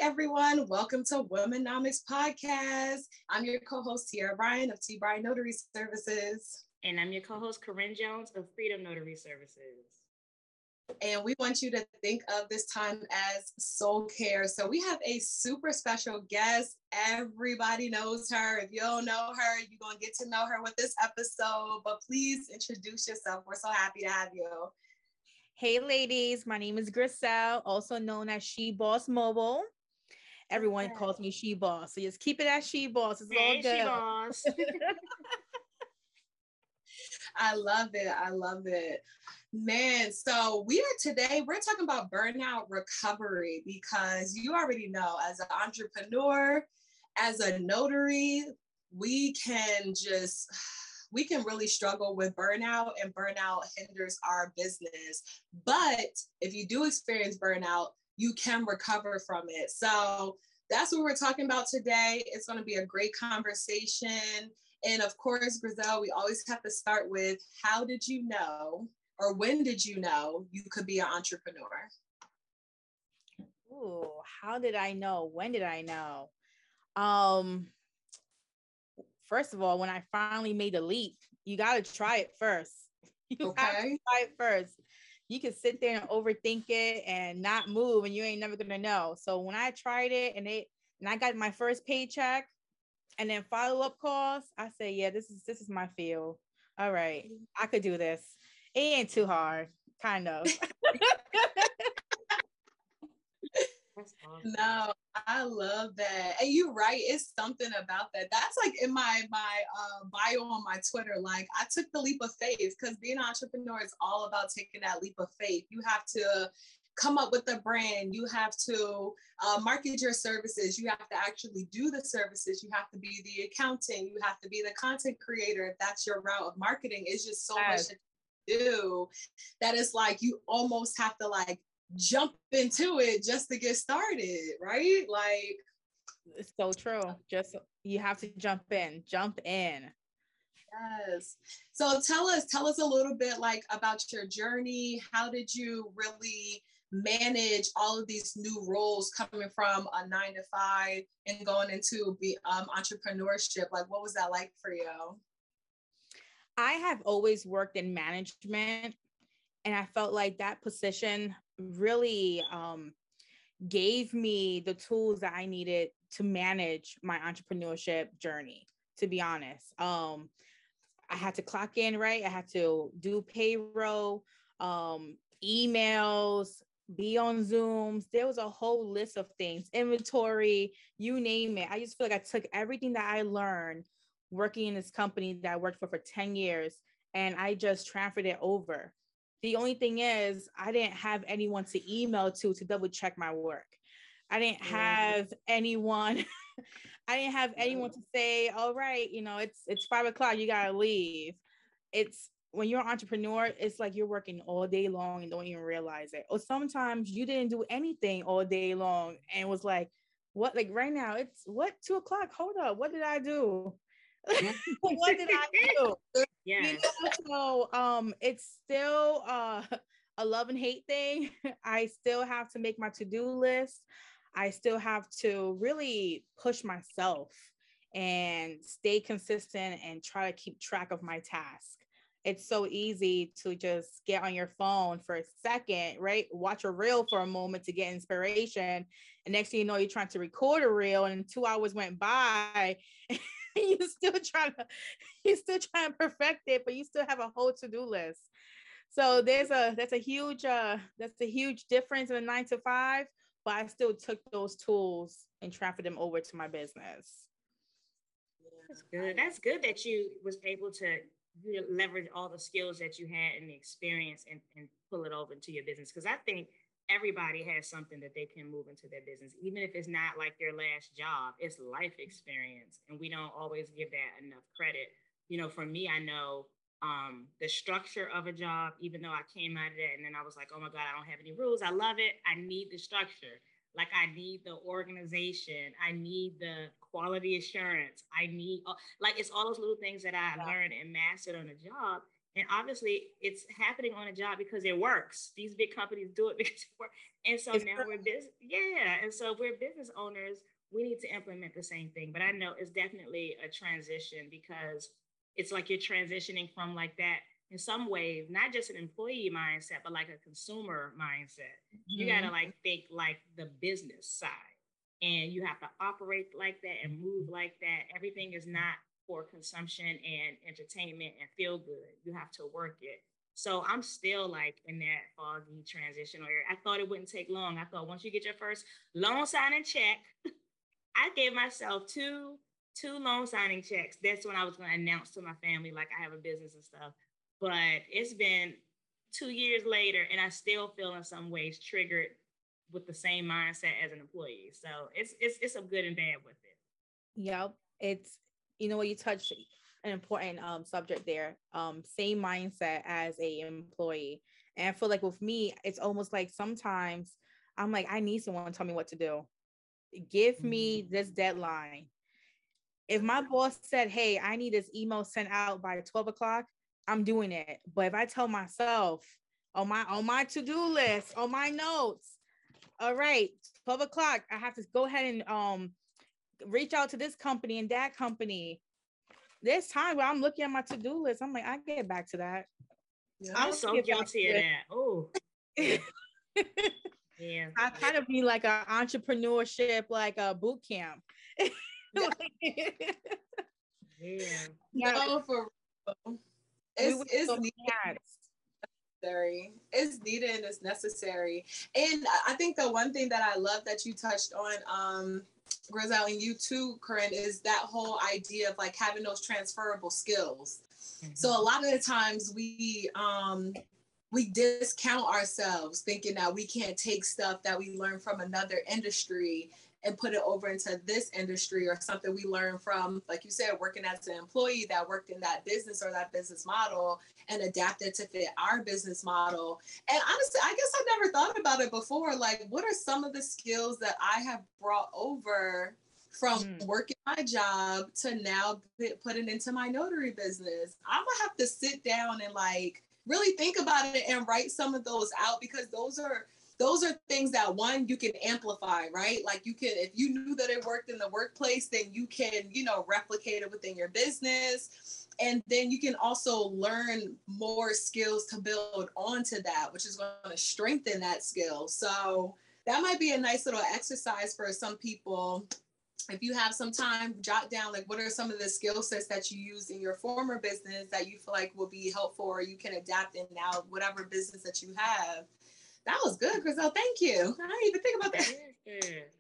everyone. Welcome to Womenomics podcast. I'm your co-host, Tiara Bryan of T. Bryan Notary Services. And I'm your co-host, Corinne Jones of Freedom Notary Services. And we want you to think of this time as soul care. So we have a super special guest. Everybody knows her. If you don't know her, you're going to get to know her with this episode. But please introduce yourself. We're so happy to have you. Hey ladies, my name is Griselle, also known as She Boss Mobile. Everyone calls me She Boss, so just keep it as She Boss. It's all good. She Boss. I love it. I love it. Man, so we're talking about burnout recovery because you already know, as an entrepreneur, as a notary, we can really struggle with burnout, and burnout hinders our business. But if you do experience burnout, you can recover from it. So that's what we're talking about today. It's going to be a great conversation. And of course, Griselle, we always have to start with, how did you know, or when did you know you could be an entrepreneur? Ooh, how did I know? When did I know? First of all, when I finally made the leap, you got to try it first. You have to try it first. You can sit there and overthink it and not move, and you ain't never gonna know. So when I tried it and I got my first paycheck and then follow-up calls, I say, yeah, this is my field. All right, I could do this. It ain't too hard, kind of. Awesome. No, I love that. And you're right. It's something about that. That's like in my bio on my Twitter. Like, I took the leap of faith, because being an entrepreneur is all about taking that leap of faith. You have to come up with a brand. You have to market your services. You have to actually do the services. You have to be the accountant. You have to be the content creator. If that's your route of marketing, it's just so much to do that it's like you almost have to like jump into it just to get started, right? Like, it's so true. Just you have to jump in. Yes. So tell us a little bit like about your journey. How did you really manage all of these new roles coming from a 9-to-5 and going into entrepreneurship? Like, what was that like for you? I have always worked in management, and I felt like that position really gave me the tools that I needed to manage my entrepreneurship journey, to be honest. I had to clock in, right? I had to do payroll, emails, be on Zooms. There was a whole list of things, inventory, you name it. I just feel like I took everything that I learned working in this company that I worked for 10 years, and I just transferred it over. The only thing is, I didn't have anyone to email to double check my work. I didn't have anyone. I didn't have anyone to say, all right, it's 5:00, you gotta leave. It's when you're an entrepreneur, it's like you're working all day long and don't even realize it. Or sometimes you didn't do anything all day long and was like, what? Like right now, it's what, 2:00? Hold up, what did I do? What did I do? Yeah. So it's still a love and hate thing. I still have to make my to-do list. I still have to really push myself and stay consistent and try to keep track of my task. It's so easy to just get on your phone for a second, right? Watch a reel for a moment to get inspiration. And next thing you know, you're trying to record a reel and 2 hours went by. You're still trying to perfect it, but you still have a whole to-do list. So that's a huge difference in a 9-to-5, but I still took those tools and transferred them over to my business. That's good. That's good that you was able to leverage all the skills that you had and the experience and pull it over into your business. Because I think everybody has something that they can move into their business, even if it's not like their last job. It's life experience, and we don't always give that enough credit. For me, I know the structure of a job, even though I came out of that and then I was like, oh my God, I don't have any rules. I love it. I need the structure. Like, I need the organization. I need the quality assurance. I need, it's all those little things that I learned and mastered on the job. And obviously it's happening on a job because it works. These big companies do it because it works. And so now we're business. Yeah. And so we're business owners. We need to implement the same thing. But I know it's definitely a transition because it's like you're transitioning from like that in some ways, not just an employee mindset, but like a consumer mindset. You got to like think like the business side, and you have to operate like that and move like that. Everything is not for consumption and entertainment and feel good. You have to work it. So I'm still like in that foggy transitional area. I thought it wouldn't take long. I thought once you get your first loan signing check, I gave myself two loan signing checks. That's when I was going to announce to my family, like I have a business and stuff. But it's been 2 years later, and I still feel in some ways triggered with the same mindset as an employee. So it's a good and bad with it. Yep. It's, you know what, you touched an important subject there. Same mindset as a employee. And I feel like with me, it's almost like sometimes I'm like, I need someone to tell me what to do. Give me this deadline. If my boss said, hey, I need this email sent out by 12 o'clock, I'm doing it. But if I tell myself on my to-do list, on my notes, all right, 12 o'clock, I have to go ahead and reach out to this company and that company. There's time where I'm looking at my to-do list. I'm like, I get back to that. Yeah, I'm so guilty of that. Oh, yeah. Yeah. I try to be like an entrepreneurship, like a boot camp. Yeah. No, for real. It's necessary. It's needed and it's necessary. And I think the one thing that I love that you touched on, Griselle, and you too, Corinne, is that whole idea of like having those transferable skills. So a lot of the times we discount ourselves thinking that we can't take stuff that we learn from another industry and put it over into this industry, or something we learned from, like you said, working as an employee that worked in that business or that business model and adapted to fit our business model. And honestly, I guess I never thought about it before. Like, what are some of the skills that I have brought over from working my job to now putting into my notary business? I'm gonna have to sit down and like really think about it and write some of those out, because those are things that, one, you can amplify, right? Like you can, if you knew that it worked in the workplace, then you can, replicate it within your business. And then you can also learn more skills to build onto that, which is going to strengthen that skill. So that might be a nice little exercise for some people. If you have some time, jot down like what are some of the skill sets that you used in your former business that you feel like will be helpful or you can adapt in now, whatever business that you have. That was good, Griselle. Thank you. I didn't even think about that.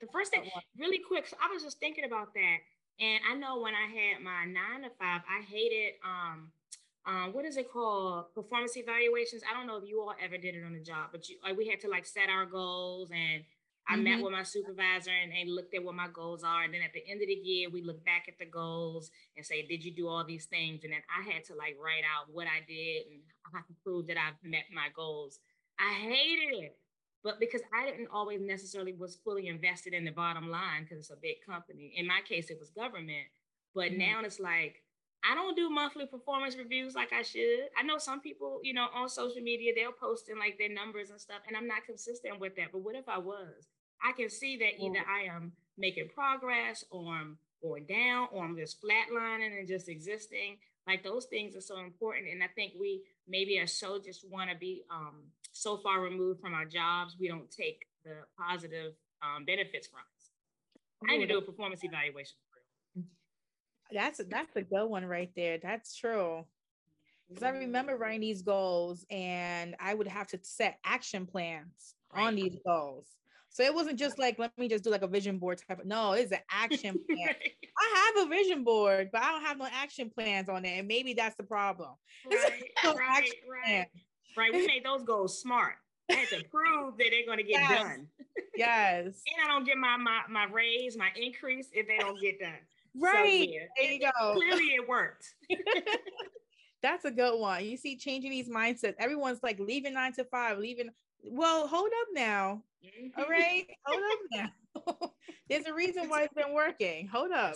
The first thing, really quick, so I was just thinking about that. And I know when I had my 9 to 5, I hated, what is it called? Performance evaluations. I don't know if you all ever did it on the job, but we had to like set our goals, and I met with my supervisor and they looked at what my goals are. And then at the end of the year, we look back at the goals and say, did you do all these things? And then I had to like write out what I did and I can prove that I've met my goals. I hated it, but because I didn't always necessarily was fully invested in the bottom line because it's a big company. In my case, it was government, but now it's like, I don't do monthly performance reviews like I should. I know some people, on social media, they'll post in like their numbers and stuff, and I'm not consistent with that. But what if I was? I can see that either I am making progress or I'm going down or I'm just flatlining and just existing. Like those things are so important. And I think we maybe are so just want to be so far removed from our jobs, we don't take the positive benefits from it. I need to do a performance evaluation. That's a good one right there. That's true. Because I remember writing these goals and I would have to set action plans on these goals. So it wasn't just like, let me just do like a vision board type of, no, it's an action plan. I have a vision board, but I don't have no action plans on it. And maybe that's the problem. Right. We made those goals smart. I had to prove that they're going to get done. Yes. And I don't get my raise, my increase if they don't get done. Right. So, there you go. Clearly it worked. That's a good one. You see, changing these mindsets. Everyone's like leaving 9 to 5, leaving. Well, hold up now. All right. Hold up now. There's a reason why it's been working. Hold up.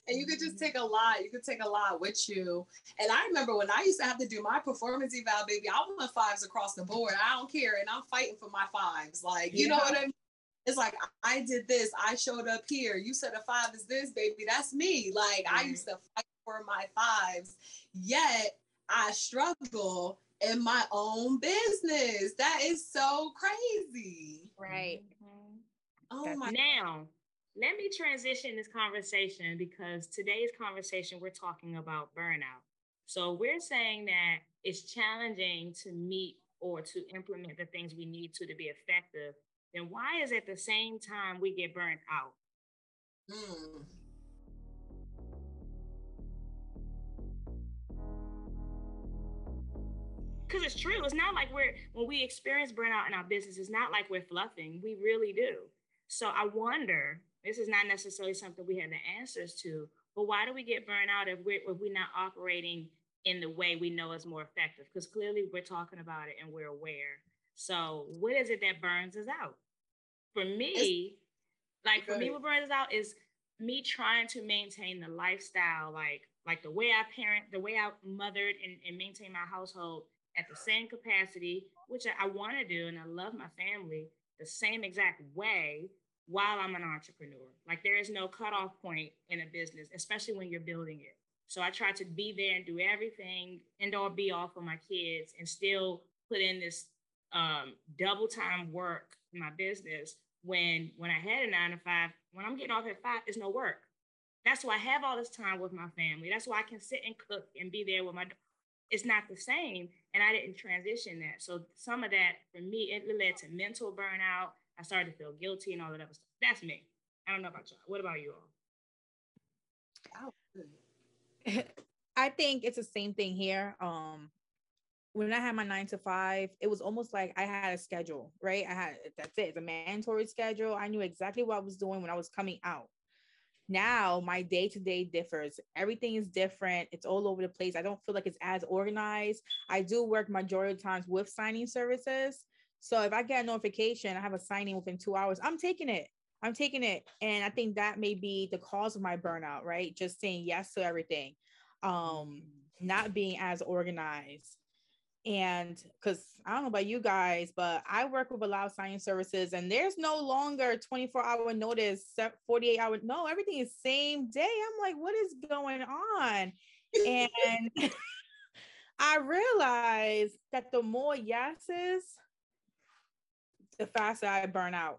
And you could just take a lot. You could take a lot with you. And I remember when I used to have to do my performance eval, baby, I want fives across the board. I don't care. And I'm fighting for my fives. Like, you know what I mean? It's like, I did this. I showed up here. You said a five is this, baby. That's me. Like, I used to fight for my fives. Yet, I struggle in my own business. That is so crazy. Right. Oh my. Now, let me transition this conversation because today's conversation, we're talking about burnout. So we're saying that it's challenging to meet or to implement the things we need to be effective. Then why is at the same time we get burnt out? Mm. Because it's true. It's not like when we experience burnout in our business, it's not like we're fluffing. We really do. So I wonder, this is not necessarily something we have the answers to, but why do we get burnt out if we're not operating in the way we know is more effective? Because clearly we're talking about it and we're aware. So what is it that burns us out? For me, what burns us out is me trying to maintain the lifestyle, like the way I parent, the way I mothered and maintain my household at the same capacity, which I want to do, and I love my family the same exact way while I'm an entrepreneur. Like there is no cutoff point in a business, especially when you're building it. So I try to be there and do everything, end all be all for my kids, and still put in this double time work in my business. When I had a 9 to 5, when I'm getting off at 5, it's no work. That's why I have all this time with my family. That's why I can sit and cook and be there with my. It's not the same, and I didn't transition that. So some of that for me, it led to mental burnout. I started to feel guilty and all that other stuff. That's me. I don't know about y'all. What about you all? I think it's the same thing here. When I had my 9 to 5, it was almost like I had a schedule, right? That's it. It's a mandatory schedule. I knew exactly what I was doing when I was coming out. Now my day-to-day differs. Everything is different. It's all over the place. I don't feel like it's as organized. I do work majority of times with signing services. So if I get a notification, I have a signing within 2 hours, I'm taking it. And I think that may be the cause of my burnout, right? Just saying yes to everything. Not being as organized. And because I don't know about you guys, but I work with a lot of signing services, and there's no longer 24-hour notice, 48-hour. No, everything is same day. I'm like, what is going on? And I realized that the more yeses, the faster I burn out.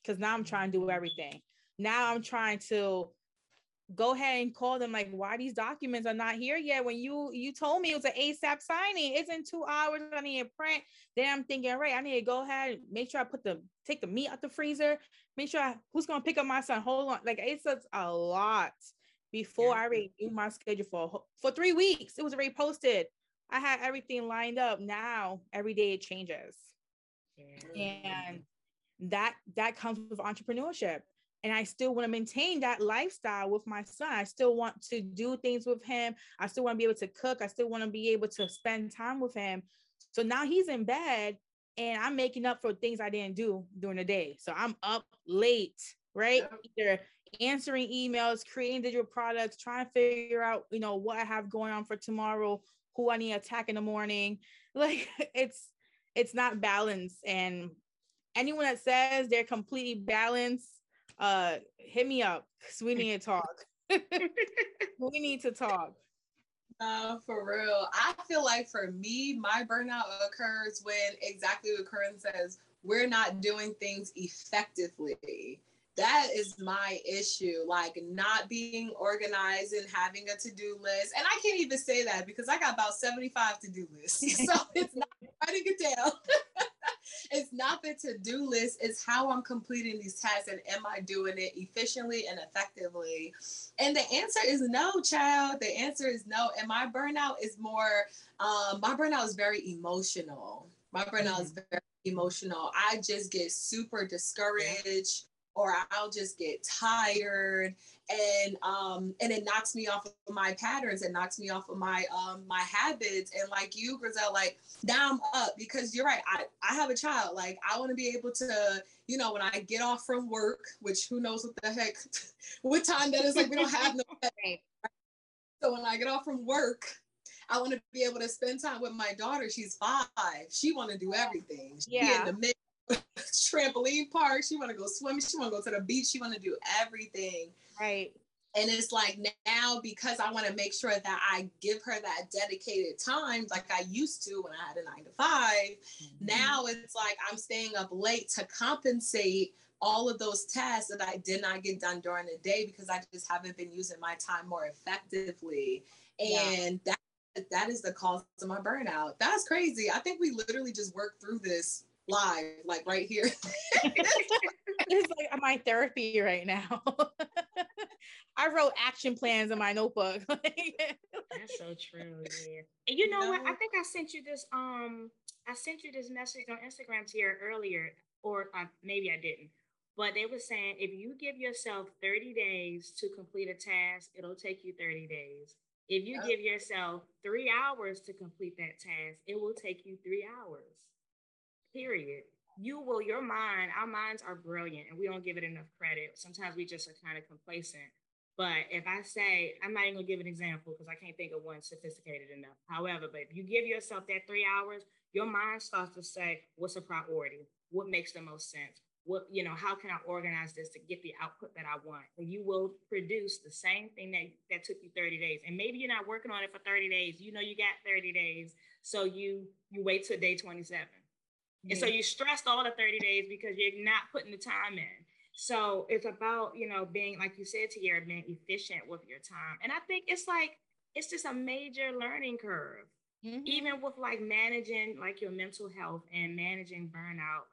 Because now I'm trying to do everything. Now I'm trying to go ahead and call them like, why these documents are not here yet when you told me it was an ASAP signing. It's in 2 hours. I need to print. Then I'm thinking, right, I need to go ahead and make sure I take the meat out the freezer, make sure who's going to pick up my son. Hold on. Like it's a lot before I already knew my schedule for 3 weeks. It was already posted. I had everything lined up. Now every day it changes. And that comes with entrepreneurship. And I still want to maintain that lifestyle with my son. I still want to do things with him. I still want to be able to cook. I still want to be able to spend time with him. So now he's in bed and I'm making up for things I didn't do during the day. So I'm up late, right? Either answering emails, creating digital products, trying to figure out, what I have going on for tomorrow, who I need to attack in the morning. Like it's not balanced. And anyone that says they're completely balanced, hit me up because we need to talk. We need to talk. For real. I feel like for me, my burnout occurs when exactly what Corinne says, we're not doing things effectively. That is my issue, like not being organized and having a to-do list. And I can't even say that because I got about 75 to-do lists. So it's not writing it down. It's not the to-do list, it's how I'm completing these tasks and am I doing it efficiently and effectively? And the answer is no, child. The answer is no. And my burnout is very emotional. My burnout is very emotional. I just get super discouraged. or I'll just get tired, and it knocks me off of my patterns. It knocks me off of my habits. And like you, Griselle, like now I'm up because you're right. I have a child. Like I want to be able to, when I get off from work, which who knows what the heck, what time that is. Like we don't have no. So when I get off from work, I want to be able to spend time with my daughter. She's 5. She want to do everything. She in the mid trampoline park. She want to go swimming. She want to go to the beach. She want to do everything. Right. And it's like now, because I want to make sure that I give her that dedicated time like I used to when I had a 9 to 5. Now it's like I'm staying up late to compensate all of those tasks that I did not get done during the day because I just haven't been using my time more effectively. And that is the cause of my burnout. That's crazy. I think we literally just worked through this live, like right here. It's like my therapy right now. I wrote action plans in my notebook. That's so true. Yeah. And you know what? I think I sent you this message on Instagram to you earlier, or maybe I didn't. But they were saying if you give yourself 30 days to complete a task, it'll take you 30 days. If you give yourself 3 hours to complete that task, it will take you 3 hours. Period. Our minds are brilliant and we don't give it enough credit. Sometimes we just are kind of complacent. But if I say, I'm not even gonna give an example because I can't think of one sophisticated enough. However, but if you give yourself that 3 hours, your mind starts to say, what's a priority? What makes the most sense? How can I organize this to get the output that I want? And you will produce the same thing that took you 30 days. And maybe you're not working on it for 30 days. You got 30 days. So you wait till day 27. And so you stressed all the 30 days because you're not putting the time in. So it's about, being, like you said, Tiara, being efficient with your time. And I think it's just a major learning curve, even with like managing like your mental health and managing burnout.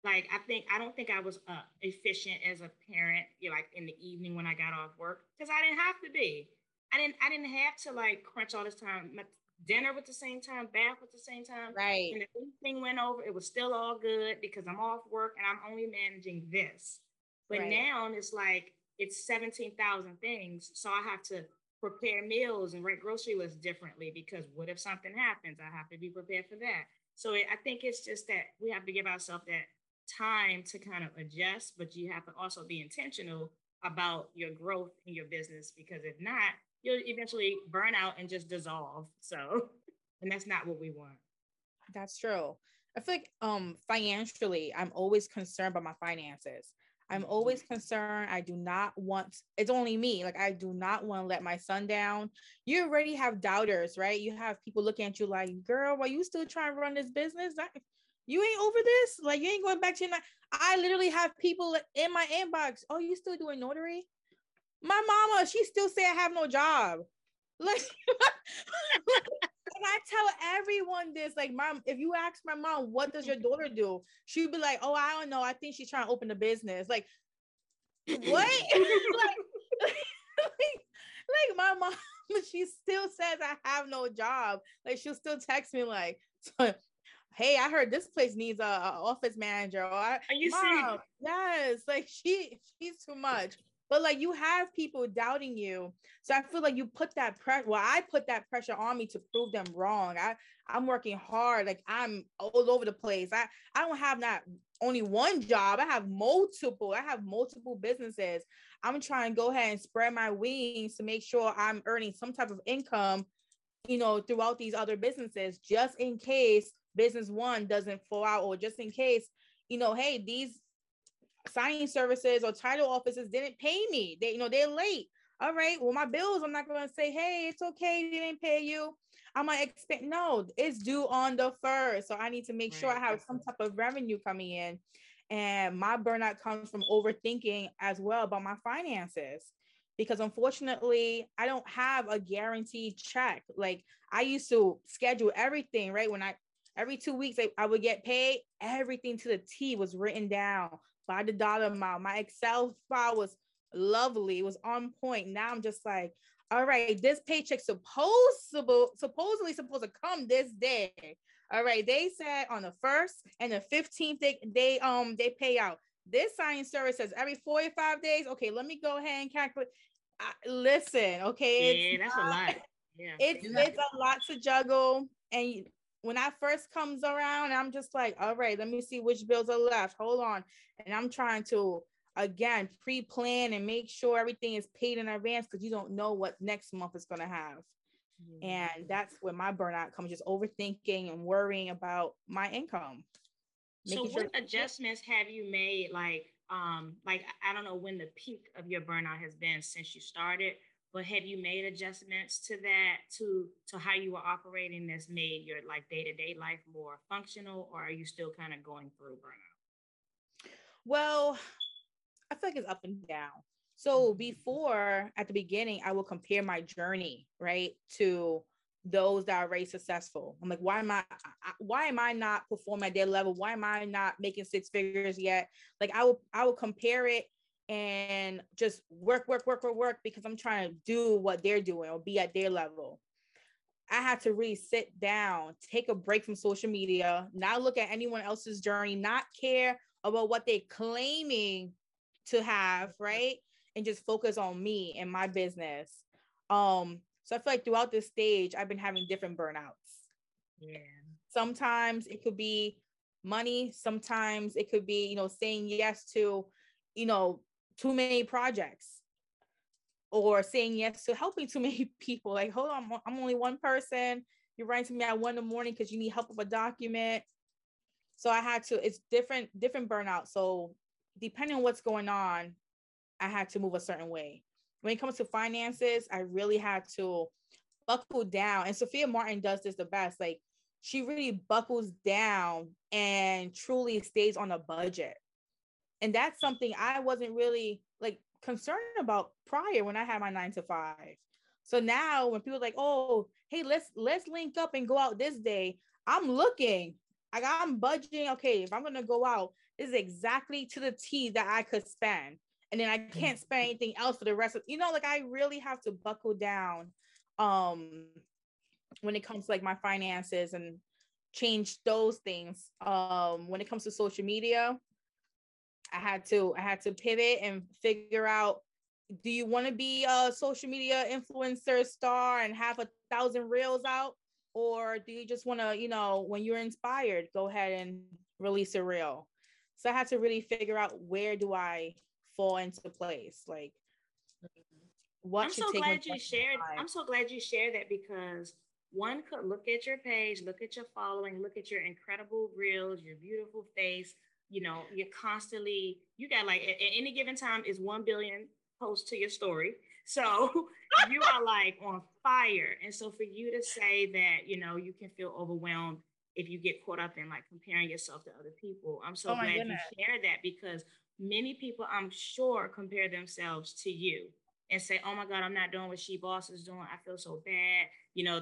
Like, I don't think I was efficient as a parent, like in the evening when I got off work, because I didn't have to be. I didn't have to like crunch all this time. Dinner at the same time, bath at the same time. Right. And if anything went over, it was still all good because I'm off work and I'm only managing this. But now it's like, it's 17,000 things. So I have to prepare meals and write grocery lists differently because what if something happens? I have to be prepared for that. So I think it's just that we have to give ourselves that time to kind of adjust, but you have to also be intentional about your growth in your business, because if not, you'll eventually burn out and just dissolve. So, and that's not what we want. That's true. I feel like financially, I'm always concerned about my finances. I'm always concerned. I do not want, it's only me. Like, I do not want to let my son down. You already have doubters, right? You have people looking at you like, girl, why you still trying to run this business? You ain't over this? Like, you ain't going back to your, I literally have people in my inbox. Oh, you still doing notary? My mama, she still say I have no job. Like, and I tell everyone this, like, mom, if you ask my mom, what does your daughter do? She'd be like, oh, I don't know. I think she's trying to open a business. Like, what? like my mom, she still says I have no job. Like, she'll still text me like, hey, I heard this place needs a office manager. Or, are you Mom, serious? yes, like she's too much. But like, you have people doubting you. So I feel like you put that pressure. Well, I put that pressure on me to prove them wrong. I'm working hard. Like, I'm all over the place. I don't have not only one job. I have multiple businesses. I'm trying to go ahead and spread my wings to make sure I'm earning some type of income, throughout these other businesses, just in case business one doesn't fall out, or just in case, hey, these signing services or title offices didn't pay me. They're late. All right, well, my bills, I'm not going to say, hey, it's okay, they didn't pay you. I'm going to expect, no, it's due on the 1st. So I need to make sure I have some type of revenue coming in. And my burnout comes from overthinking as well about my finances, because unfortunately, I don't have a guaranteed check. Like, I used to schedule everything, right? Every 2 weeks, I would get paid. Everything to the T was written down by the dollar amount. My Excel file was lovely. It was on point. Now I'm just like, all right, this paycheck's supposedly supposed to come this day. All right, they said on the 1st and the 15th they pay out. This signing service says every 45 days. Okay, let me go ahead and calculate. Listen, okay, Yeah, that's a lot. Yeah, it's a lot to juggle. And when I first comes around, I'm just like, all right, let me see which bills are left. Hold on. And I'm trying to again pre-plan and make sure everything is paid in advance because you don't know what next month is going to have. And that's where my burnout comes, just overthinking and worrying about my income. So what adjustments have you made? Like I don't know when the peak of your burnout has been since you started, but have you made adjustments to that to how you were operating that's made your like day-to-day life more functional, or are you still kind of going through burnout? Well, I feel like it's up and down. So before, at the beginning, I will compare my journey, right, to those that are already successful. I'm like, why am I not performing at their level? Why am I not making six figures yet? Like I will compare it and just work because I'm trying to do what they're doing or be at their level. I had to really sit down, take a break from social media, not look at anyone else's journey, not care about what they're claiming to have, right? And just focus on me and my business. So I feel like throughout this stage, I've been having different burnouts. Yeah. Sometimes it could be money. Sometimes it could be, saying yes to, too many projects or saying yes to helping too many people. Like, hold on, I'm only one person. You're writing to me at 1 a.m. because you need help with a document. So I had to, it's different burnout. So depending on what's going on, I had to move a certain way. When it comes to finances, I really had to buckle down. And Sophia Martin does this the best. Like she really buckles down and truly stays on a budget. And that's something I wasn't really like concerned about prior when I had my 9 to 5. So now when people are like, oh, hey, let's link up and go out this day, I'm looking. Like I'm budgeting. Okay, if I'm gonna go out, this is exactly to the T that I could spend. And then I can't spend anything else for the rest of, like I really have to buckle down when it comes to like my finances and change those things. When it comes to social media, I had to pivot and figure out, do you want to be a social media influencer star and have 1,000 reels out? Or do you just want to, when you're inspired, go ahead and release a reel? So I had to really figure out, where do I fall into place? Like what I'm should so take glad you time. shared. I'm so glad you shared that because one could look at your page, look at your following, look at your incredible reels, your beautiful face. You're constantly, you got like at any given time is 1 billion posts to your story. So you are like on fire. And so for you to say that, you can feel overwhelmed if you get caught up in like comparing yourself to other people. I'm so glad you shared that because many people, I'm sure, compare themselves to you and say, oh my God, I'm not doing what She Boss is doing. I feel so bad.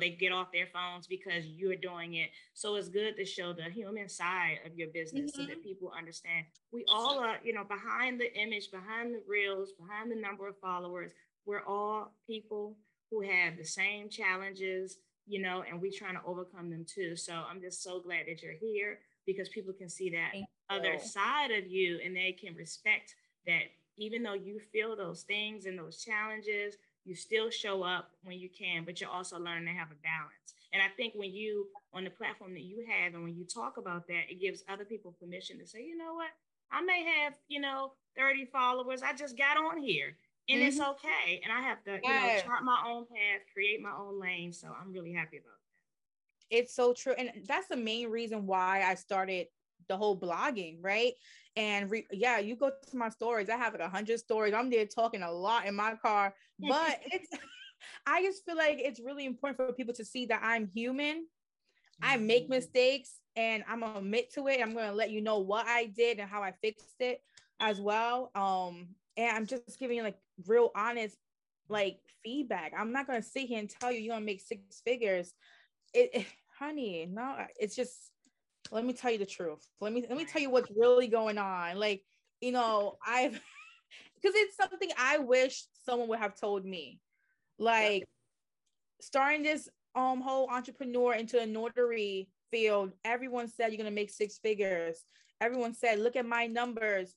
They get off their phones because you're doing it. So it's good to show the human side of your business so that people understand we all are, behind the image, behind the reels, behind the number of followers. We're all people who have the same challenges, and we're trying to overcome them too. So I'm just so glad that you're here because people can see that other side of you and they can respect that even though you feel those things and those challenges, you still show up when you can, but you're also learning to have a balance. And I think when you, on the platform that you have, and when you talk about that, it gives other people permission to say, you know what, I may have, 30 followers. I just got on here and it's okay. And I have to, chart my own path, create my own lane. So I'm really happy about that. It's so true. And that's the main reason why I started the whole blogging, right? And you go to my stories, I have like 100 stories. I'm there talking a lot in my car, but it's I just feel like it's really important for people to see that I'm human. I make mistakes and I'm gonna admit to it. I'm gonna let you know what I did and how I fixed it as well. And I'm just giving you like real honest like feedback. I'm not gonna sit here and tell you you're gonna make six figures. Honey, no, it's just, let me tell you the truth. Let me tell you what's really going on. Like, I've because it's something I wish someone would have told me. Like starting this whole entrepreneur into a notary field, everyone said you're gonna make six figures. Everyone said, look at my numbers.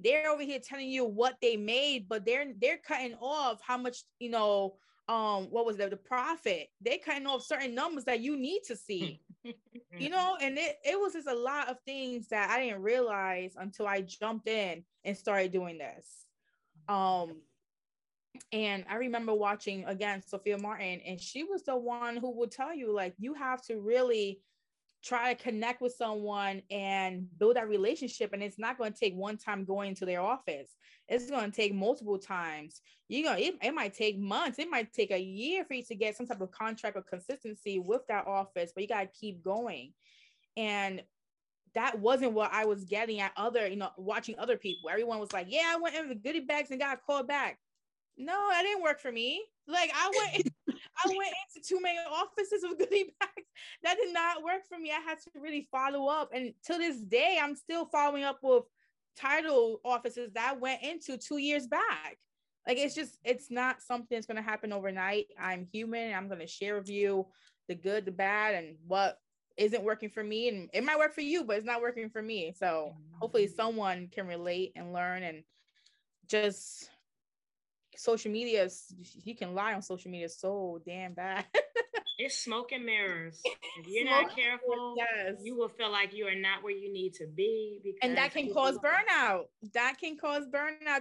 they're over here telling you what they made, but they're cutting off how much, what was the profit. They're cutting off certain numbers that you need to see. And it was just a lot of things that I didn't realize until I jumped in and started doing this. And I remember watching again Sophia Martin, and she was the one who would tell you, like, you have to really try to connect with someone and build that relationship. And it's not going to take one time going to their office. It's going to take multiple times. It might take months. It might take a year for you to get some type of contract or consistency with that office, but you got to keep going. And that wasn't what I was getting at watching other people. Everyone was like, yeah, I went in the goodie bags and got called back. No, that didn't work for me. Like, I went into too many offices of goodie bags. That did not work for me. I had to really follow up. And to this day, I'm still following up with title offices that I went into 2 years back. Like, it's not something that's going to happen overnight. I'm human. I'm going to share with you the good, the bad, and what isn't working for me. And it might work for you, but it's not working for me. So hopefully someone can relate and learn. And just social media, you can lie on social media so damn bad. It's smoke and mirrors. If you're not careful, yes, you will feel like you are not where you need to be. And that can cause burnout.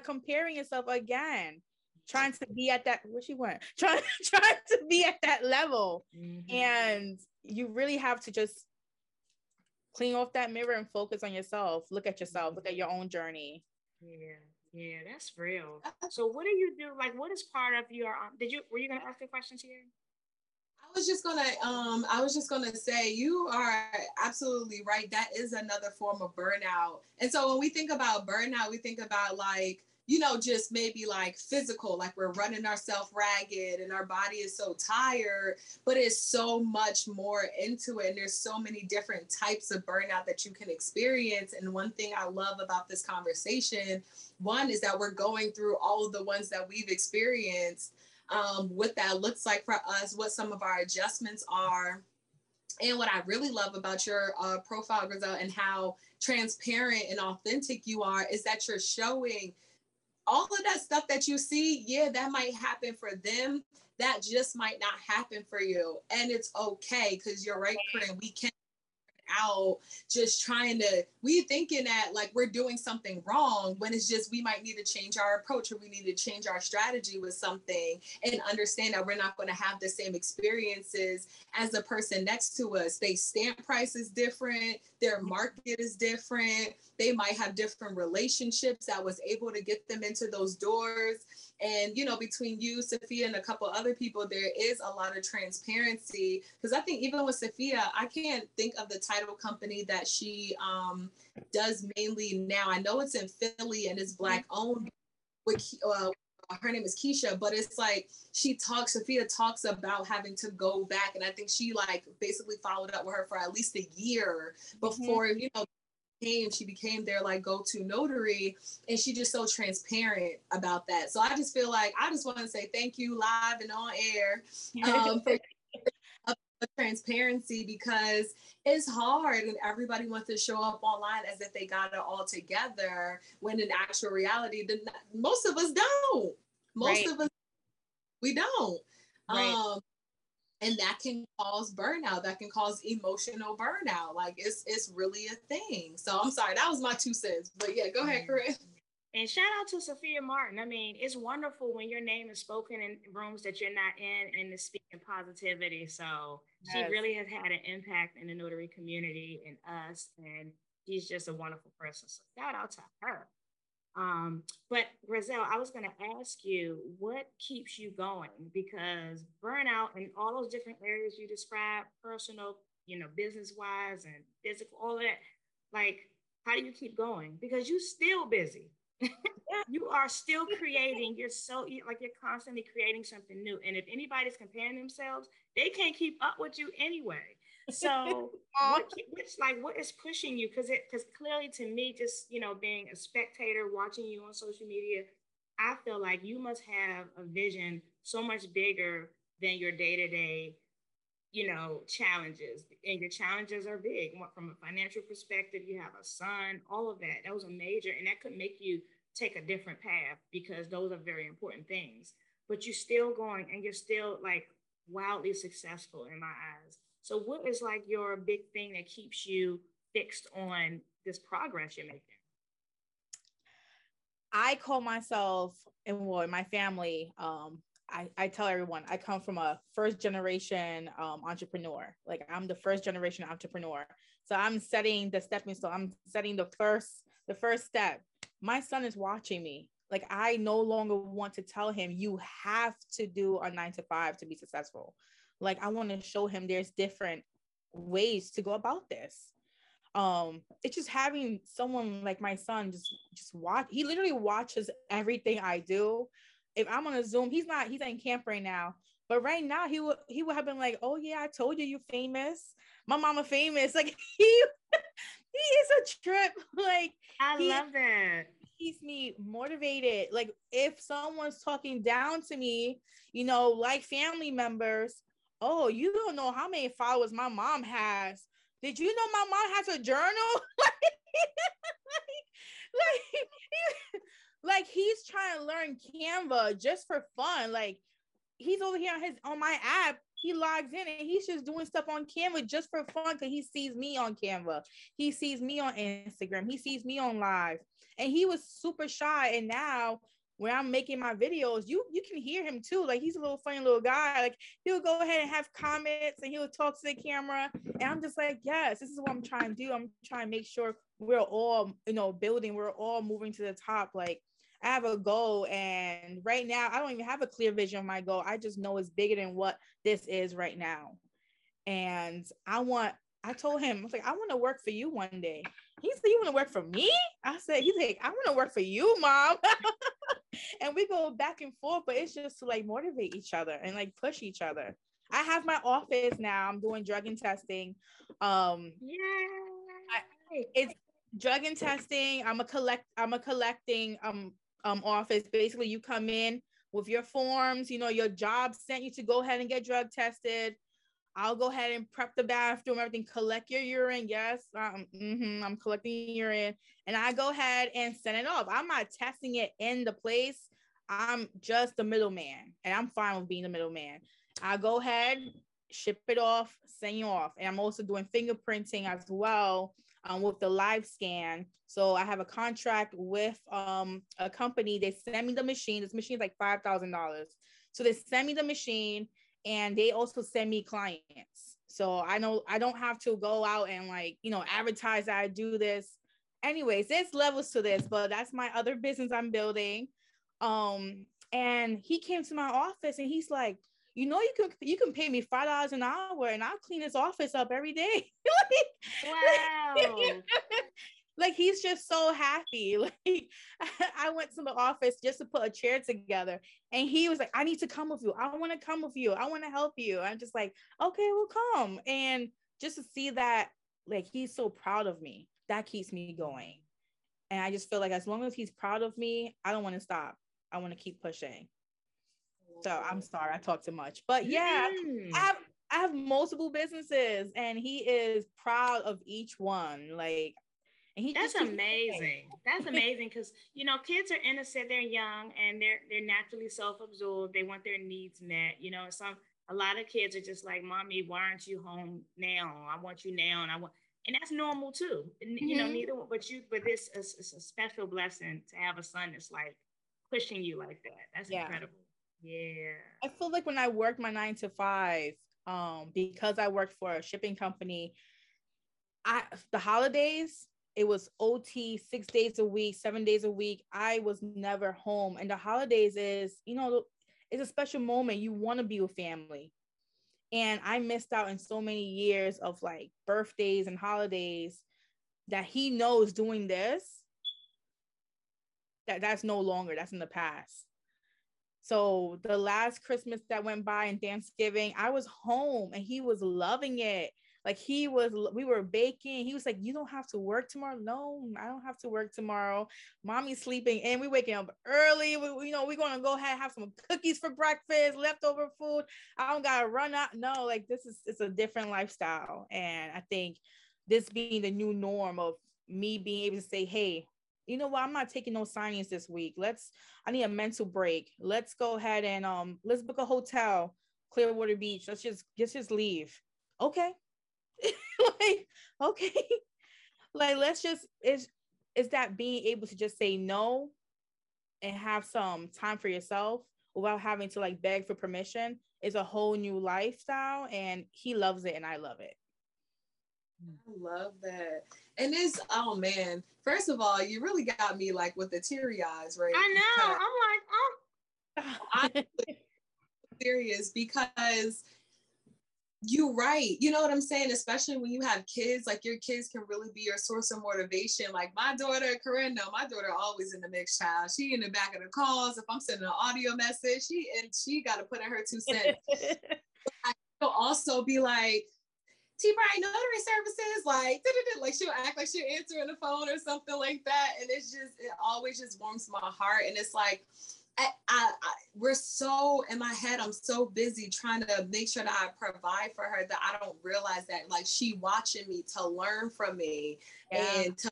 Comparing yourself again, trying to be at that, where she went, trying to be at that level. And you really have to just clean off that mirror and focus on yourself. Look at yourself, look at your own journey. Yeah, that's real. So what do you do? Like, what is part of your, were you going to ask the questions here? I was just gonna say, you are absolutely right. That is another form of burnout. And so when we think about burnout, we think about like, just maybe like physical, like we're running ourselves ragged and our body is so tired, but it's so much more into it. And there's so many different types of burnout that you can experience. And one thing I love about this conversation, one is that we're going through all of the ones that we've experienced, what that looks like for us, what some of our adjustments are. And what I really love about your profile, Griselle, and how transparent and authentic you are, is that you're showing all of that stuff that you see. Yeah, that might happen for them. That just might not happen for you. And it's okay, because you're right, Corinne. We can out just we thinking that like we're doing something wrong, when it's just we might need to change our approach, or we need to change our strategy with something, and understand that we're not going to have the same experiences as the person next to us. Their stamp price is different, their market is different, they might have different relationships that was able to get them into those doors. And, between you, Sophia, and a couple other people, there is a lot of transparency. Because I think even with Sophia, I can't think of the title company that she does mainly now. I know it's in Philly and it's Black owned. Her name is Keisha, but it's like Sophia talks about having to go back. And I think she like basically followed up with her for at least a year before, she became their like go-to notary, and she just so transparent about that. So I just feel like I just want to say thank you live and on air for transparency, because it's hard and everybody wants to show up online as if they got it all together, when in actual reality, most of us don't. Most of us, we don't. Right. And that can cause burnout. That can cause emotional burnout. Like it's really a thing. So I'm sorry, that was my 2 cents. But yeah, go ahead, Corinne. And shout out to Sophia Martin. I mean, it's wonderful when your name is spoken in rooms that you're not in, and is speaking positivity. So yes, she really has had an impact in the notary community and us, and she's just a wonderful person. So shout out to her. But Griselle, I was going to ask you, what keeps you going? Because burnout in all those different areas you described, personal, business wise and physical, all that, like, how do you keep going? Because you're still busy. You are still creating. You're constantly creating something new. And if anybody's comparing themselves, they can't keep up with you anyway. So what is pushing you? Because clearly to me, just, being a spectator, watching you on social media, I feel like you must have a vision so much bigger than your day-to-day challenges, and your challenges are big. From a financial perspective, you have a son, all of that. That was a major, and that could make you take a different path because those are very important things. But you're still going and you're still like wildly successful in my eyes. So, what is like your big thing that keeps you fixed on this progress you're making? I call myself, and well, in my family, I tell everyone I come from a first generation entrepreneur. Like I'm the first generation entrepreneur. So I'm setting the stepping stone. I'm setting the first step. My son is watching me. Like I no longer want to tell him you have to do a 9 to 5 to be successful. Like I want to show him there's different ways to go about this. It's just having someone like my son just watch. He literally watches everything I do. If I'm on a Zoom, he's in camp right now, but right now he would have been like, oh yeah, I told you famous, my mama famous. Like he is a trip. Like I he love that. keeps me motivated. Like if someone's talking down to me, like family members, oh, you don't know how many followers my mom has. Did you know my mom has a journal? like, like he's trying to learn Canva just for fun. Like he's over here on my app. He logs in and he's just doing stuff on Canva just for fun because he sees me on Canva. He sees me on Instagram. He sees me on live. And he was super shy. And now when I'm making my videos, you can hear him too. Like he's a little funny little guy. Like he'll go ahead and have comments and he'll talk to the camera. And I'm just like, yes, this is what I'm trying to do. I'm trying to make sure we're all, building, we're all moving to the top. Like I have a goal, and right now I don't even have a clear vision of my goal. I just know it's bigger than what this is right now. And I told him, I was like, I want to work for you one day. He said, you want to work for me? He's like, I want to work for you, mom. And we go back and forth, but it's just to like motivate each other and like push each other. I have my office now. I'm doing drug and testing. It's drug and testing. I'm a collecting office. Basically, you come in with your forms, your job sent you to go ahead and get drug tested. I'll go ahead and prep the bathroom, everything, collect your urine. Yes, I'm collecting urine, and I go ahead and send it off. I'm not testing it in the place. I'm just the middleman, and I'm fine with being the middleman. I go ahead, ship it off, send you off, and I'm also doing fingerprinting as well with the live scan. So I have a contract with a company. They send me the machine. This machine is like $5,000. So they send me the machine, and they also send me clients. So I know I don't have to go out and advertise that I do this. Anyways, there's levels to this, but that's my other business I'm building. And he came to my office and he's like, you can pay me $5 an hour and I'll clean this office up every day. Wow. Like he's just so happy. Like I went to the office just to put a chair together, and he was like, I need to come with you. I want to come with you. I want to help you. I'm just like, okay, we'll come. And just to see that, like, he's so proud of me, that keeps me going. And I just feel like as long as he's proud of me, I don't want to stop. I want to keep pushing. So I'm sorry, I talk too much, but yeah, I have multiple businesses, and he is proud of each one. Like, and that's amazing. That's amazing because kids are innocent, they're young, and they're naturally self-absorbed. They want their needs met. A lot of kids are just like, "Mommy, why aren't you home now? I want you now," and that's normal too. Neither, but this is a special blessing to have a son that's like pushing you like that. That's incredible. Yeah. I feel like when I worked my 9 to 5, because I worked for a shipping company, the holidays, it was OT 6 days a week, 7 days a week. I was never home. And the holidays is, it's a special moment. You want to be with family. And I missed out in so many years of like birthdays and holidays that he knows doing this, that's no longer, that's in the past. So the last Christmas that went by and Thanksgiving, I was home and he was loving it. Like we were baking. He was like, you don't have to work tomorrow. No, I don't have to work tomorrow. Mommy's sleeping and we waking up early. We're going to go ahead and have some cookies for breakfast, leftover food. I don't got to run out. No, like it's a different lifestyle. And I think this being the new norm of me being able to say, hey, you know what? I'm not taking no signings this week. I need a mental break. Let's go ahead and let's book a hotel, Clearwater Beach. Let's just leave. Okay. Like, okay. Like, let's just, is that being able to just say no and have some time for yourself without having to like beg for permission is a whole new lifestyle. And he loves it and I love it. I love that. And it's, oh man, first of all, you really got me like with the teary eyes, right? I know. I'm like, I'm serious because you're right. You know what I'm saying? Especially when you have kids, like your kids can really be your source of motivation. Like my daughter, Corinne, no, my daughter always in the mix, child. She in the back of the calls. If I'm sending an audio message, she got to put in her 2 cents. I will also be like, T-Bright notary services, like she'll act like she'll answer on the phone or something like that. And it always just warms my heart. And it's like, we're so in my head, I'm so busy trying to make sure that I provide for her that I don't realize that like she watching me to learn from me and so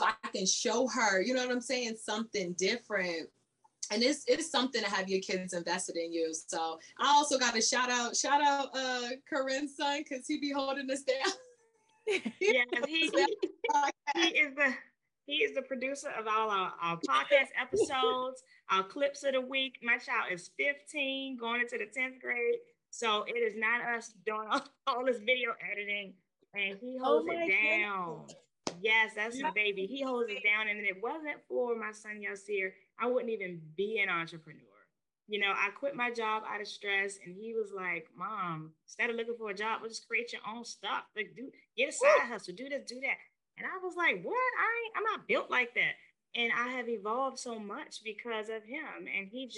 I can show her, you know what I'm saying, something different. And it's something to have your kids invested in you. So I also got to shout out Corinne's son, because he be holding us down. Yes, he is the producer of all our podcast episodes, our clips of the week. My child is 15, going into the 10th grade. So it is not us doing all this video editing, and he holds it down. Goodness. Yes, that's my baby. He holds it down. And if it wasn't for my son Yasir, I wouldn't even be an entrepreneur. You know, I quit my job out of stress, and he was like, Mom, instead of looking for a job, just create your own stuff. Like, get a side hustle, do this, do that. And I was like, what? I'm not built like that. And I have evolved so much because of him. And he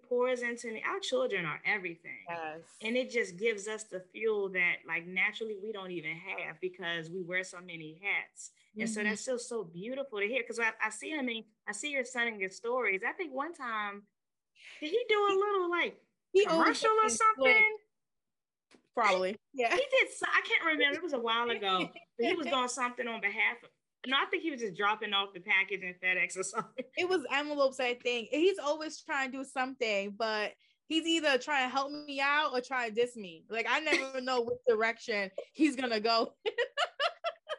pours into me. Our children are everything. Yes. And it just gives us the fuel that like naturally we don't even have because we wear so many hats. Mm-hmm. And so that's still so beautiful to hear. Because I see him, I see your son in your stories. I think one time, did he do a little like commercial or something? Probably. Yeah. He did. I can't remember. It was a while ago. But he was doing something on behalf of. No, I think he was just dropping off the package in FedEx or something. It was envelopes, I think. He's always trying to do something, but he's either trying to help me out or trying to diss me. Like, I never know which direction he's going to go.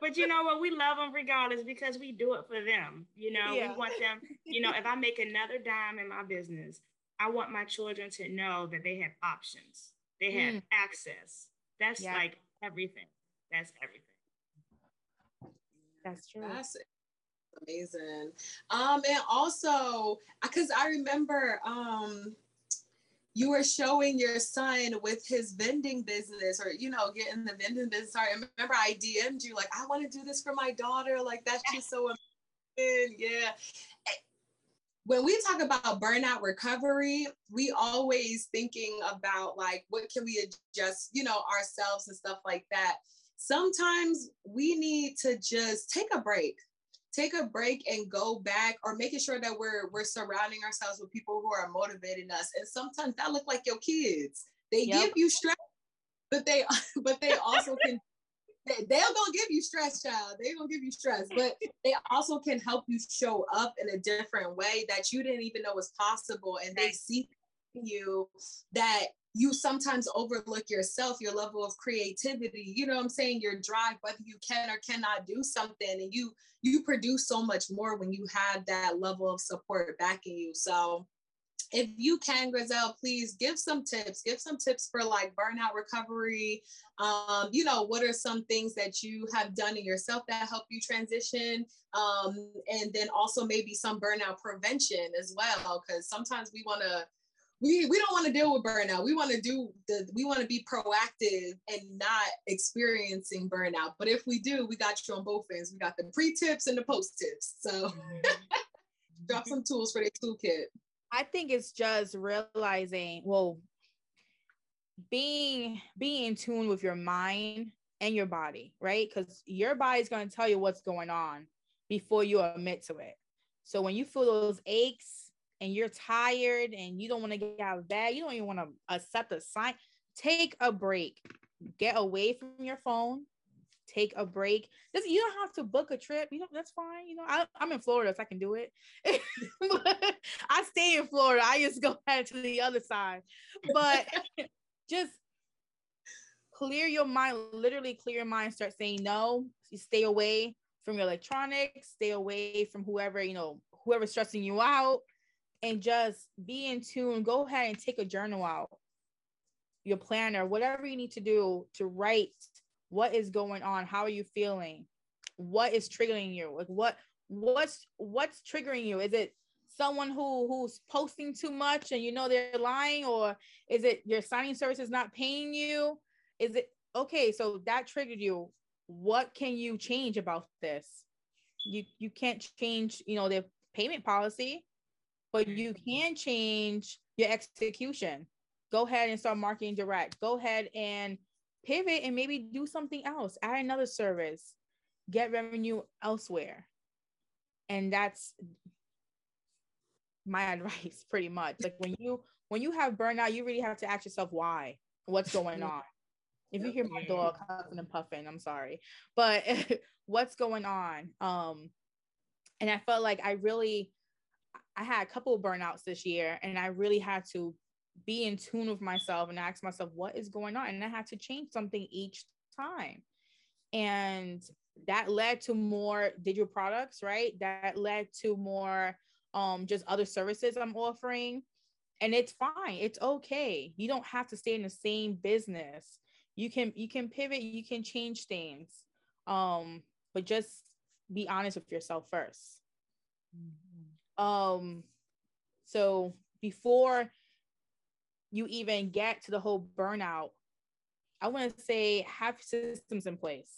But you know what? We love them regardless because we do it for them. You know, we want them, you know, if I make another dime in my business, I want my children to know that they have options. They have access. That's like everything. That's everything. That's true. That's amazing. And also, because I remember you were showing your son with his vending business or, you know, getting the vending business. I remember I DM'd you like, I want to do this for my daughter. Like, that's just so amazing. Yeah. When we talk about burnout recovery, we always thinking about like, what can we adjust, you know, ourselves and stuff like that. Sometimes we need to just take a break and go back, or making sure that we're surrounding ourselves with people who are motivating us. And sometimes that look like your kids. They give you stress, but they also can, they're gonna give you stress, child. They're gonna give you stress, but they also can help you show up in a different way that you didn't even know was possible. And they see you that you sometimes overlook yourself, your level of creativity, you know what I'm saying, your drive, whether you can or cannot do something. And you produce so much more when you have that level of support backing you. So if you can, Griselle, please give some tips for like burnout recovery. You know, what are some things that you have done in yourself that help you transition? And then also maybe some burnout prevention as well, because sometimes we don't want to deal with burnout. We want to be proactive and not experiencing burnout. But if we do, we got you on both ends. We got the pre-tips and the post-tips. So drop some tools for the toolkit. I think it's just realizing, being in tune with your mind and your body, right? Because your body's going to tell you what's going on before you admit to it. So when you feel those aches and you're tired and you don't want to get out of bed, you don't even want to accept a sign, take a break. Get away from your phone. Take a break. You don't have to book a trip. That's fine. I'm in Florida, so I can do it. I stay in Florida. I just go ahead to the other side. But just clear your mind, literally clear your mind, start saying no. You stay away from your electronics, stay away from whoever's stressing you out, and just be in tune. Go ahead and take a journal out, your planner, whatever you need to do to write what is going on, how are you feeling, what is triggering you, like what's triggering you. Is it someone who's posting too much and they're lying, or is it your signing service is not paying you? Is it okay? So that triggered you. What can you change about this? You can't change their payment policy, but you can change your execution. Go ahead and start marketing direct. Go ahead and pivot and maybe do something else. Add another service. Get revenue elsewhere. And that's my advice, pretty much. Like when you have burnout, you really have to ask yourself why. What's going on? If you hear my dog huffing and puffing, I'm sorry. But what's going on? And I felt like I had a couple of burnouts this year, and I really had to be in tune with myself and ask myself what is going on, and I had to change something each time. And that led to more digital products, right? That led to more just other services I'm offering. And it's fine, it's okay. You don't have to stay in the same business. You can pivot, you can change things, but just be honest with yourself first. So before you even get to the whole burnout, I want to say have systems in place.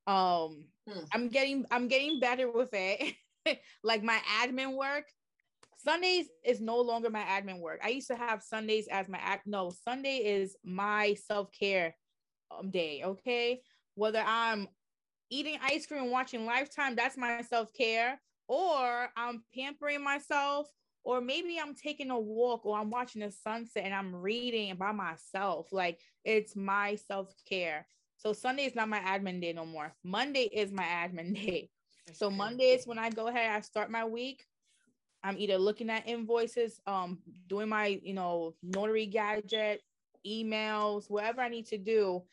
I'm getting better with it. Like my admin work, Sundays is no longer my admin work. I used to have Sundays as Sunday is my self-care day. Okay, whether I'm eating ice cream and watching Lifetime, that's my self-care, or I'm pampering myself, or maybe I'm taking a walk, or I'm watching the sunset and I'm reading by myself. Like, it's my self-care. So Sunday is not my admin day no more. Monday is my admin day. So Monday is when I go ahead, I start my week. I'm either looking at invoices, doing my, notary gadget, emails, whatever I need to do.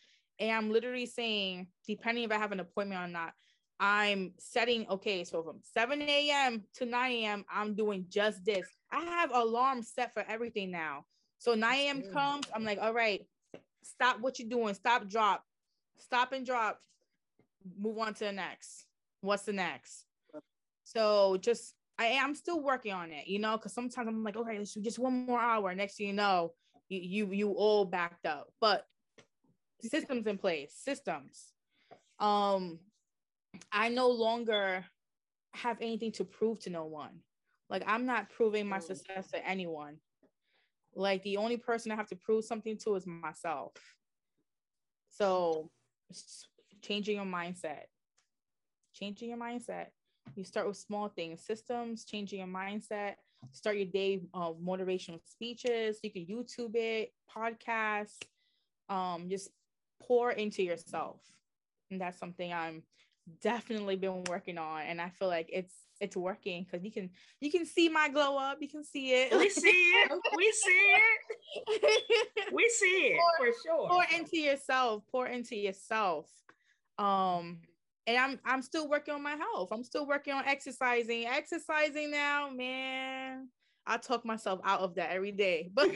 And I'm literally saying, depending if I have an appointment or not, I'm setting, okay, so from 7 a.m. to 9 a.m., I'm doing just this. I have alarms set for everything now. So 9 a.m. comes, I'm like, all right, stop what you're doing. Stop and drop. Move on to the next. What's the next? So just, I'm still working on it, because sometimes I'm like, okay, let's do just one more hour. Next thing you know, you all backed up. But systems in place, systems. I no longer have anything to prove to no one. Like, I'm not proving my success to anyone. Like, the only person I have to prove something to is myself. So changing your mindset. You start with small things, systems, changing your mindset. Start your day of motivational speeches. You can YouTube it, podcasts, just pour into yourself. And that's something I'm definitely been working on. And I feel like it's working, because you can see my glow up. You can see it. We see it. We see it for sure. Pour into yourself. And I'm still working on my health. I'm still working on exercising now, man. I talk myself out of that every day, but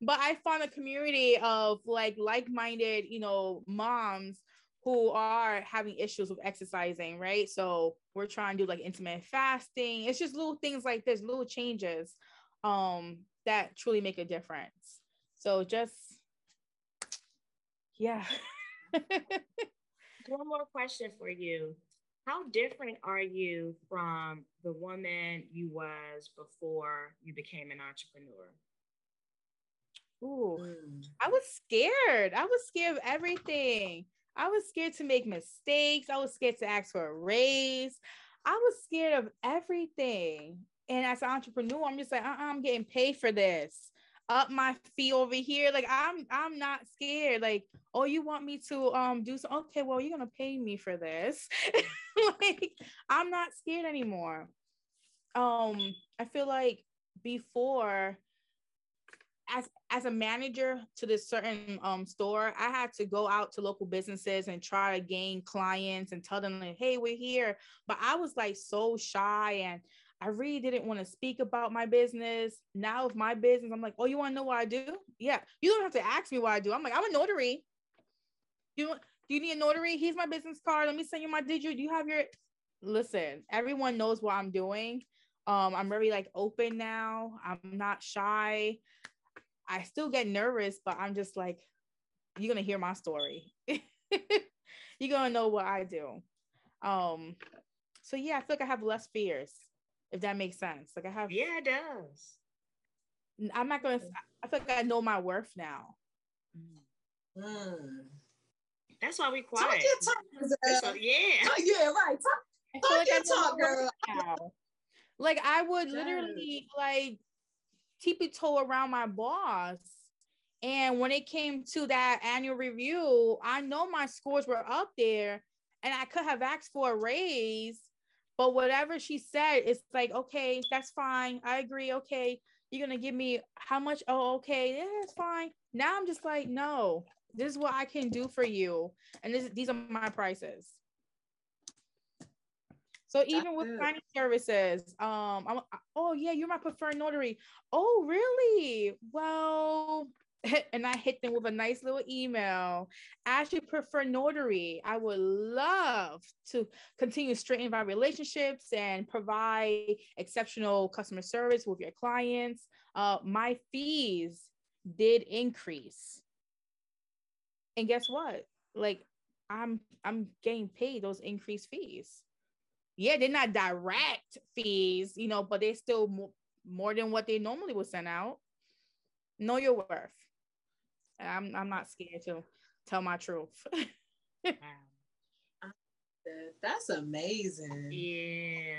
but I found a community of like-minded, moms who are having issues with exercising, right? So we're trying to do like intermittent fasting. It's just little things like this, little changes that truly make a difference. So just, yeah. One more question for you. How different are you from the woman you was before you became an entrepreneur? Ooh, I was scared. I was scared of everything. I was scared to make mistakes. I was scared to ask for a raise. I was scared of everything. And as an entrepreneur, I'm just like, I'm getting paid for this. Up my fee over here. Like I'm not scared. Like, oh, you want me to do so? Okay, well, you're gonna pay me for this. Like, I'm not scared anymore. I feel like before, as a manager to this certain store, I had to go out to local businesses and try to gain clients and tell them like, hey, we're here. But I was like so shy, and I really didn't want to speak about my business. Now with my business, I'm like, oh, you want to know what I do? Yeah, you don't have to ask me what I do. I'm like, I'm a notary. Do you need a notary? Here's my business card. Let me send you my digit. Do you have your? Listen, everyone knows what I'm doing. I'm very like open now. I'm not shy. I still get nervous, but I'm just like, you're gonna hear my story. You're gonna know what I do. So yeah, I feel like I have less fears, if that makes sense. Like I have. Yeah, it does. I'm not gonna. I feel like I know my worth now. That's why we quiet. Talk your talk, yeah. Yeah, right. Talk your talk, girl. Like I would literally like tiptoe around my boss. And when it came to that annual review, I know my scores were up there and I could have asked for a raise, but whatever she said, it's like, okay, that's fine. I agree. Okay. You're going to give me how much? Oh, okay. Yeah, that's fine. Now I'm just like, no, this is what I can do for you. And these are my prices. So even with signing services, oh yeah, you're my preferred notary. Oh, really? Well, and I hit them with a nice little email. As your preferred notary, I would love to continue straightening our relationships and provide exceptional customer service with your clients. My fees did increase. And guess what? Like I'm getting paid those increased fees. Yeah, they're not direct fees, but they're still more than what they normally would send out. Know your worth. I'm not scared to tell my truth. That's amazing. Yeah.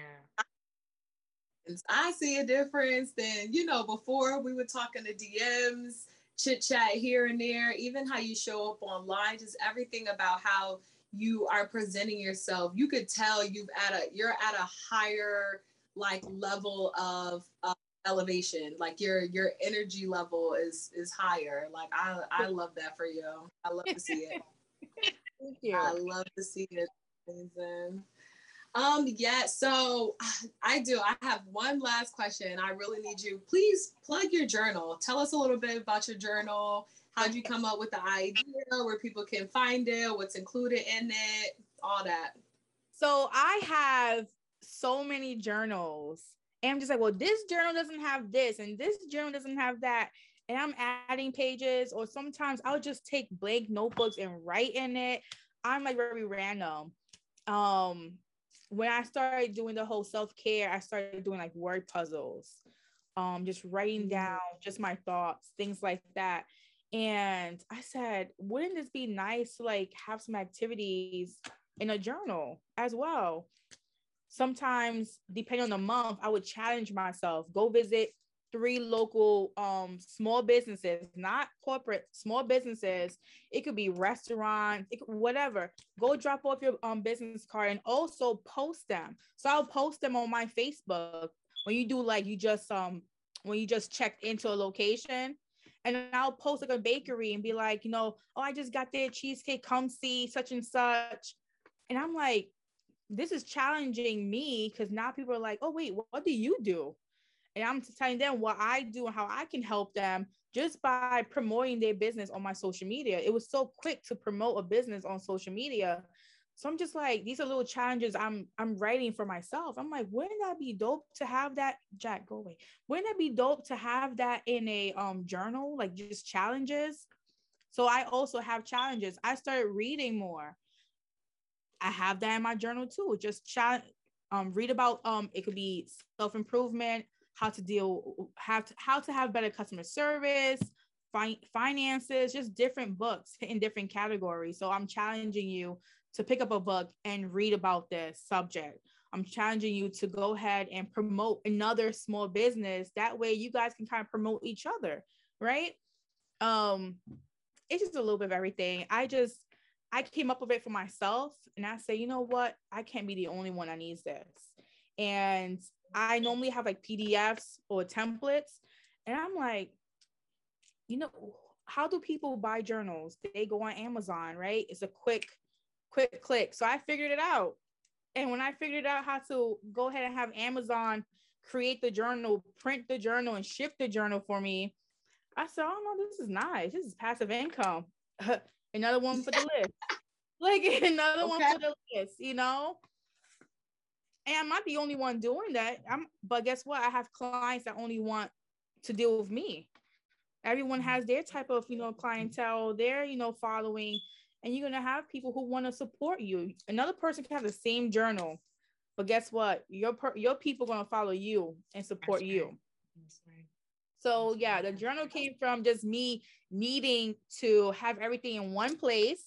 I see a difference than, before we were talking to DMs, chit chat here and there, even how you show up online, just everything about how you are presenting yourself. You could tell you're at a higher like level of elevation. Like your energy level is higher. Like I love that for you. I love to see it. Thank you. I love to see it. Amazing. Yeah, so I have one last question. I really need you. Please plug your journal. Tell us a little bit about your journal. How'd you come up with the idea, where people can find it, what's included in it, all that. So I have so many journals. And I'm just like, well, this journal doesn't have this, and this journal doesn't have that. And I'm adding pages, or sometimes I'll just take blank notebooks and write in it. I'm like very random. When I started doing the whole self-care, I started doing like word puzzles, just writing down just my thoughts, things like that. And I said, wouldn't this be nice to like have some activities in a journal as well? Sometimes, depending on the month, I would challenge myself, go visit 3 local small businesses, not corporate, small businesses. It could be restaurants, whatever. Go drop off your business card and also post them. So I'll post them on my Facebook when you do like when you just checked into a location. And I'll post like a bakery and be like, oh, I just got their cheesecake, come see such and such. And I'm like, this is challenging me, because now people are like, oh wait, what do you do? And I'm telling them what I do and how I can help them just by promoting their business on my social media. It was so quick to promote a business on social media. So I'm just like, these are little challenges I'm writing for myself. I'm like, wouldn't that be dope to have that? Jack, go away. Wouldn't that be dope to have that in a journal, like just challenges? So I also have challenges. I started reading more. I have that in my journal too. Just read about it could be self-improvement, how to have better customer service, finances, just different books in different categories. So I'm challenging you to pick up a book and read about this subject. I'm challenging you to go ahead and promote another small business. That way you guys can kind of promote each other, right? It's just a little bit of everything. I came up with it for myself, and I say, you know what? I can't be the only one that needs this. And I normally have like PDFs or templates, and I'm like, you know, how do people buy journals? They go on Amazon, right? It's a quick click. So I figured it out. And when I figured out how to go ahead and have Amazon create the journal, print the journal, and ship the journal for me, I said, oh no, this is nice. This is passive income. Another one for the list. Like another one for the list, you know? And I'm not the only one doing that. But guess what? I have clients that only want to deal with me. Everyone has their type of, clientele, their, following, and you're going to have people who want to support you. Another person can have the same journal, but guess what? Your people are going to follow you and support you. That's right. So yeah, the journal came from just me needing to have everything in one place,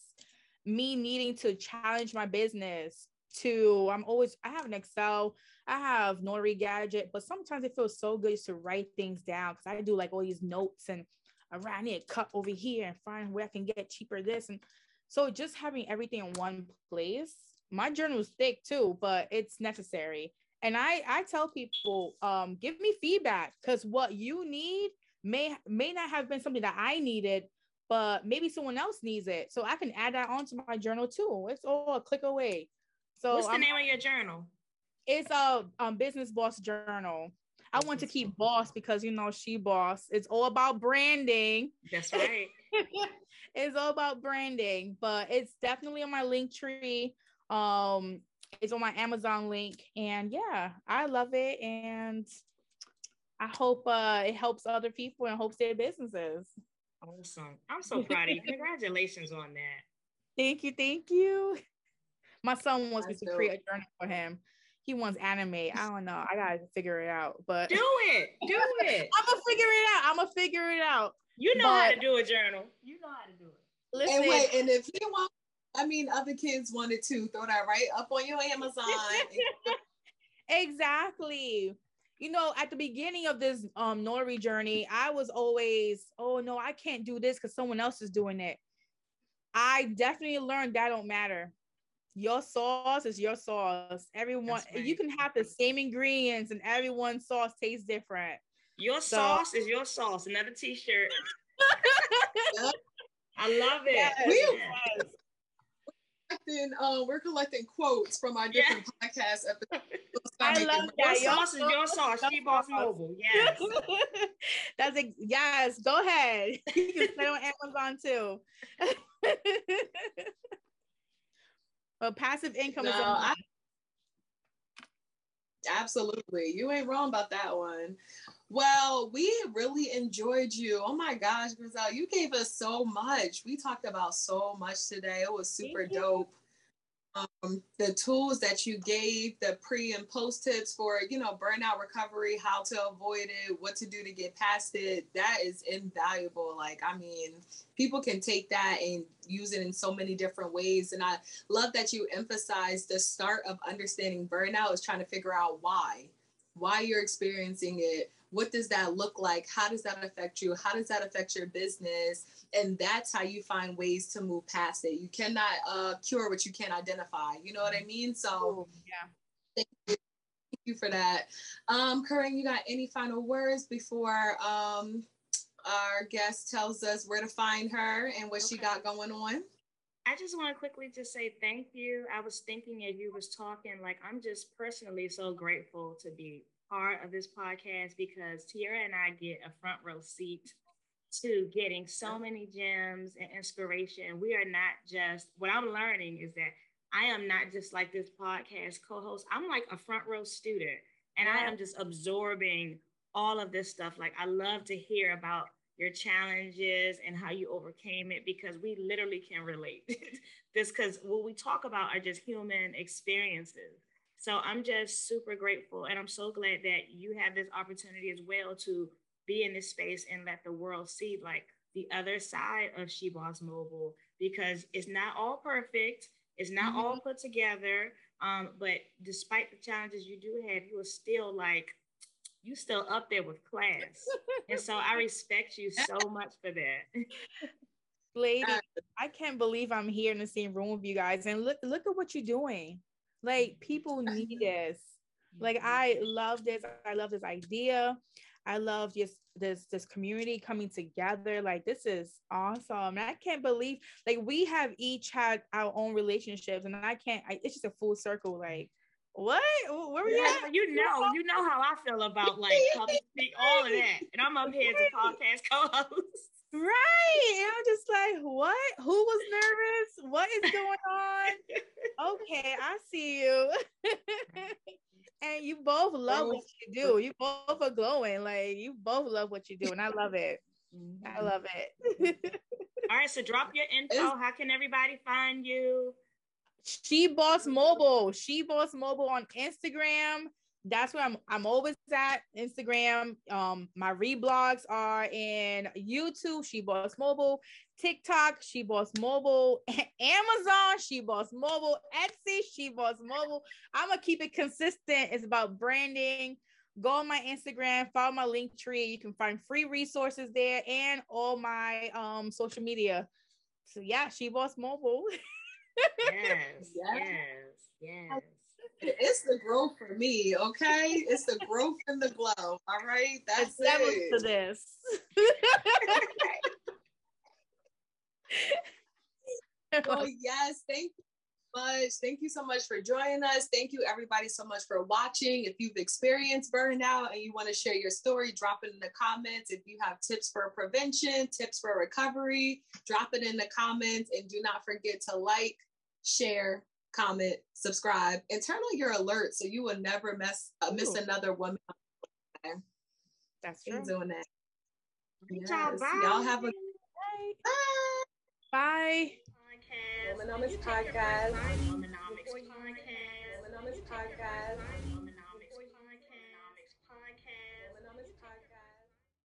me needing to challenge my business I have an Excel, I have Notary Gadget, but sometimes it feels so good to write things down because I do like all these notes and I need a cut over here and find where I can get cheaper this. And so just having everything in one place, my journal is thick too, but it's necessary. And I tell people, give me feedback because what you need may not have been something that I needed, but maybe someone else needs it. So I can add that onto my journal too. It's all a click away. So what's the name of your journal? It's a business boss journal. I want to keep boss because she boss. It's all about branding. That's right. It's all about branding, but it's definitely on my link tree. It's on my Amazon link, and yeah, I love it, and I hope it helps other people and helps their businesses. Awesome! I'm so proud of you. Congratulations on that. Thank you. My son wants me to create a journal for him. He wants anime. I don't know. I gotta figure it out. But do it. I'm gonna figure it out. You know how to do a journal. You know how to do it. Listen, and wait, and if you want, other kids wanted to throw that right up on your Amazon. Exactly. At the beginning of this notary journey, I was always, oh no, I can't do this because someone else is doing it. I definitely learned that don't matter. Your sauce is your sauce. Everyone, right. You can have the same ingredients and everyone's sauce tastes different. Your sauce is your sauce. Another t-shirt. I love it. Yes. We're collecting quotes from our different podcast episodes. I love that. Your sauce is your sauce. She Boss Mobile. Yes. Yes. Go ahead. You can play on Amazon too. But passive income is absolutely. You ain't wrong about that one. Well, we really enjoyed you. Oh my gosh, Griselle, you gave us so much. We talked about so much today. It was super dope. The tools that you gave, the pre and post tips for, burnout recovery, how to avoid it, what to do to get past it, that is invaluable. People can take that and use it in so many different ways. And I love that you emphasize the start of understanding burnout is trying to figure out why you're experiencing it. What does that look like? How does that affect you? How does that affect your business? And that's how you find ways to move past it. You cannot cure what you can't identify. You know what I mean? So yeah. Thank you for that. Corinne, you got any final words before our guest tells us where to find her and what she got going on? I just want to quickly just say thank you. I was thinking as you was talking, I'm just personally so grateful to be part of this podcast because Tiara and I get a front row seat to getting so many gems and inspiration. We are not just, what I'm learning is that I am not just like this podcast co-host. I'm like a front row student and I am just absorbing all of this stuff. I love to hear about your challenges and how you overcame it because we literally can relate. Because what we talk about are just human experiences. So I'm just super grateful. And I'm so glad that you have this opportunity as well to be in this space and let the world see the other side of She Boss Mobile, because it's not all perfect, it's not all put together. But despite the challenges you do have, you are still like, you still up there with class. And so I respect you so much for that. Lady, I can't believe I'm here in the same room with you guys. And look at what you're doing. Like, people need this. Like, I love this. I love this idea. I love just this community coming together. Like, this is awesome. And I can't believe, like, we have each had our own relationships, and it's just a full circle. Like, what? Where were you at? You know how I feel about like public speak, all of that. And I'm up here as a podcast co-host. Right. And I'm just like, what? Who was nervous? What is going on? Okay, I see you. And you both love what you do. You both are glowing. Like, you both love what you do. And I love it. I love it. All right. So drop your info. How can everybody find you? She Boss Mobile. She Boss Mobile on Instagram. That's where I'm always at. Instagram. My reblogs are in YouTube, She Boss Mobile, TikTok, She Boss Mobile, Amazon, She Boss Mobile, Etsy, She Boss Mobile. I'm gonna keep it consistent. It's about branding. Go on my Instagram, follow my link tree. You can find free resources there and all my social media. So yeah, She Boss Mobile. Yes. It's the growth for me, okay? It's the growth and the glow. All right, that's it. To this. Well, yes, thank you so much. Thank you so much for joining us. Thank you, everybody, so much for watching. If you've experienced burnout and you want to share your story, drop it in the comments. If you have tips for prevention, tips for recovery, drop it in the comments. And do not forget to like, share, comment, subscribe, and turn on your alerts so you will never miss another woman. That's true. Doing that. Yes. Bye. Y'all have a bye. Womenomics podcast. Womenomics podcast.